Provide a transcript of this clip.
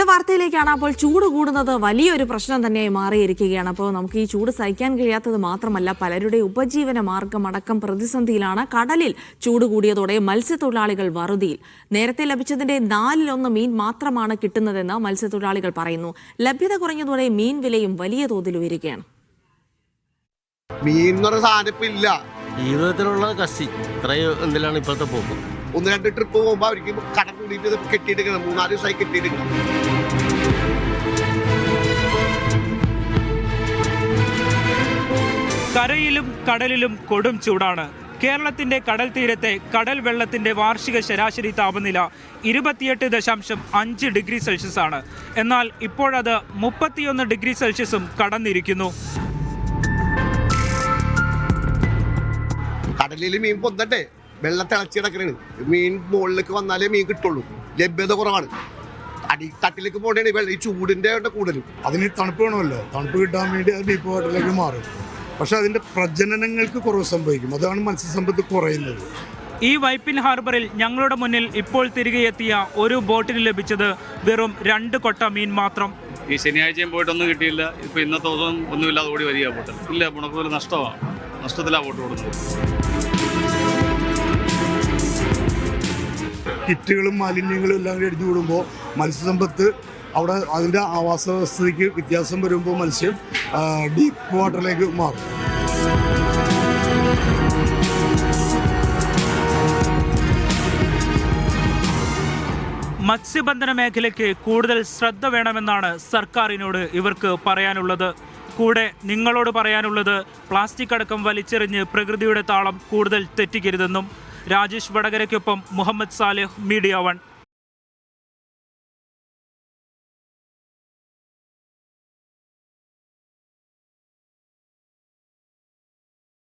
പിന്നീട് വാർത്തയിലേക്കാണ്. അപ്പോൾ ചൂട് കൂടുന്നത് വലിയൊരു പ്രശ്നം തന്നെയായി മാറിയിരിക്കുകയാണ്. അപ്പോൾ നമുക്ക് ഈ ചൂട് സഹിക്കാൻ കഴിയാത്തത് മാത്രമല്ല, പലരുടെ ഉപജീവന മാർഗം അടക്കം പ്രതിസന്ധിയിലാണ്. കടലിൽ ചൂട് കൂടിയതോടെ മത്സ്യത്തൊഴിലാളികൾ വറുതിയിൽ. നേരത്തെ ലഭിച്ചതിന്റെ 4/1 മീൻ മാത്രമാണ് കിട്ടുന്നതെന്ന് മത്സ്യത്തൊഴിലാളികൾ പറയുന്നു. ലഭ്യത കുറഞ്ഞതോടെ മീൻ വിലയും വലിയ തോതിൽ ഉയരുകയാണ്. മീൻ സാധനപ്പില്ല, ജീവിതത്തിലുള്ള കസി ഇത്രയും എന്തിലാണ് ഇപ്പോഴത്തെ പോക്ക്. 1-2 ട്രിപ്പ് പോകുമ്പോ അവർക്ക് കട കൂടിയിട്ട് കെട്ടിയെടുക്കണം. 3-4 ദിവസമായി കെട്ടിയെടുക്കണം. കരയിലും കടലിലും കൊടും ചൂടാണ്. കേരളത്തിന്റെ കടൽ തീരത്തെ കടൽ വെള്ളത്തിന്റെ വാർഷിക ശരാശരി താപനില 28.5 ഡിഗ്രി സെൽഷ്യസ് ആണ്. എന്നാൽ ഇപ്പോഴത് 31 ഡിഗ്രി സെൽഷ്യസും കടന്നിരിക്കുന്നു. കടലിൽ മീൻ പൊന്തട്ടെ, വെള്ളം തിളച്ച് കിടക്കണേ. മീൻ മുകളിലേക്ക് വന്നാലേ മീൻ കിട്ടുള്ളൂ. ലഭ്യത കുറവാണ്. അടിത്തട്ടിലേക്ക് പോകണേ ഈ ചൂടിന്റെ കൂടുതലും. അതിന് തണുപ്പ് വേണമല്ലോ. തണുപ്പ് കിട്ടാൻ വേണ്ടി അത് ഡീപ്പ് വാട്ടറിലേക്ക് മാറും. പക്ഷെ അതിന്റെ പ്രജനനങ്ങൾക്ക് കുറവ് സംഭവിക്കും. അതാണ് മത്സ്യസമ്പത്ത് കുറയുന്നത്. ഈ വൈപ്പിൻ ഹാർബറിൽ ഞങ്ങളുടെ മുന്നിൽ ഇപ്പോൾ തിരികെ എത്തിയ ഒരു ബോട്ടിന് ലഭിച്ചത് വെറും 2 കൊട്ട മീൻ മാത്രം. ഈ ശനിയാഴ്ചയും പോയിട്ടൊന്നും കിട്ടിയില്ല. ഇപ്പൊ ഇന്നത്തെ ദിവസം ഒന്നുമില്ലാതെ ഓടി വരിക ബോട്ട്. ഇല്ല, മുണക്കൂല് നഷ്ടമാണ്. നഷ്ടത്തിലാണ് ബോട്ട് ഓടുന്നത്. കിറ്റുകളും മാലിന്യങ്ങളും എല്ലാം കൂടി അടിഞ്ഞു കൂടുമ്പോൾ മത്സ്യസമ്പത്ത് അവിടെ അതിൻ്റെ ആവാസ വ്യവസ്ഥയ്ക്ക് വ്യത്യാസം വരുമ്പോൾ മത്സ്യം ഡീപ്പ് വാട്ടറിലേക്ക് മാറും. മത്സ്യബന്ധന മേഖലയ്ക്ക് കൂടുതൽ ശ്രദ്ധ വേണമെന്നാണ് സർക്കാരിനോട് ഇവർക്ക് പറയാനുള്ളത്. കൂടെ നിങ്ങളോട് പറയാനുള്ളത് പ്ലാസ്റ്റിക് അടക്കം വലിച്ചെറിഞ്ഞ് പ്രകൃതിയുടെ താളം കൂടുതൽ തെറ്റിക്കരുതെന്നും. രാജേഷ് വടകരയ്ക്കൊപ്പം മുഹമ്മദ് സാലിഹ്, മീഡിയ 1.